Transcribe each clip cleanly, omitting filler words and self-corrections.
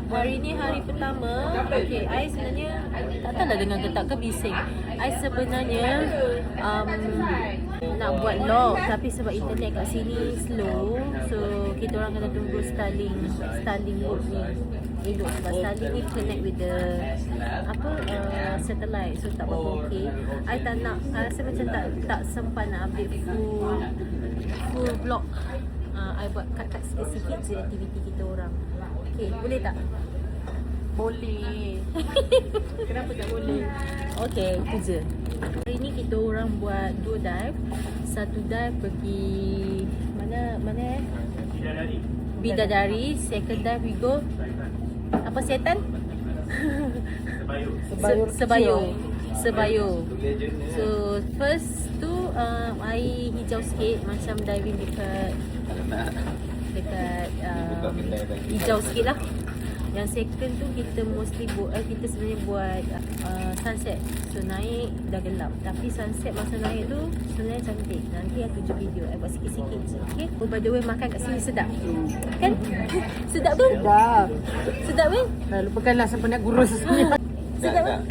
Hari ni hari pertama. Okay, I sebenarnya tak tahulah dengar ke tak ke bising. I sebenarnya nak buat log, tapi sebab internet kat sini slow, so kita orang kena tunggu Starlink mode ni elok. Sebab Starlink ni connect with the satellite, so tak berapa okay. I tak nak, rasa macam tak sempat nak update full vlog. I buat cut-cut sikit-sikit je aktiviti kita orang. Okay, boleh tak? Boleh. Kenapa tak boleh? Okay, itu je. Hari ni kita orang buat 2 dive. Satu dive pergi mana Bidadari. Second dive we go apa setan? Sebayo. So first tu air hijau sikit, macam diving dekat hijau sikit lah. Yang second tu kita mostly kita sebenarnya buat sunset. So naik dah gelap, tapi sunset masa naik tu sebenarnya cantik. Nanti aku tunjuk video, I buat sikit-sikit je. Okay? Oh, by the way, makan kat sini sedap kan? Sedap kan? Sedap kan? Lupakanlah sampai nak gurus sebenarnya. Sedap kan?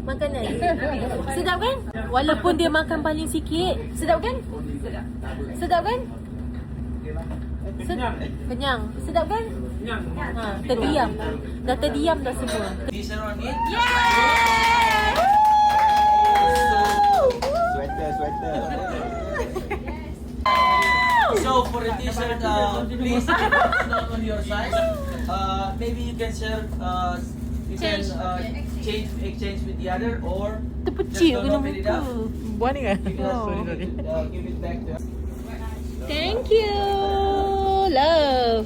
Makanan sedap kan? Walaupun dia makan paling sikit. Sedap kan? Sedap kan? Kenyang. Sedap kan? Terdiam. Dah terdiam dah semua. T-shirt on it. Yeay! Sweater. So for the t-shirt, please not on your size. Maybe you can share. You can exchange with the other, or Terpecik kena donate it muka. up. Buat ni kan? Give it back to us. Thank you. Love.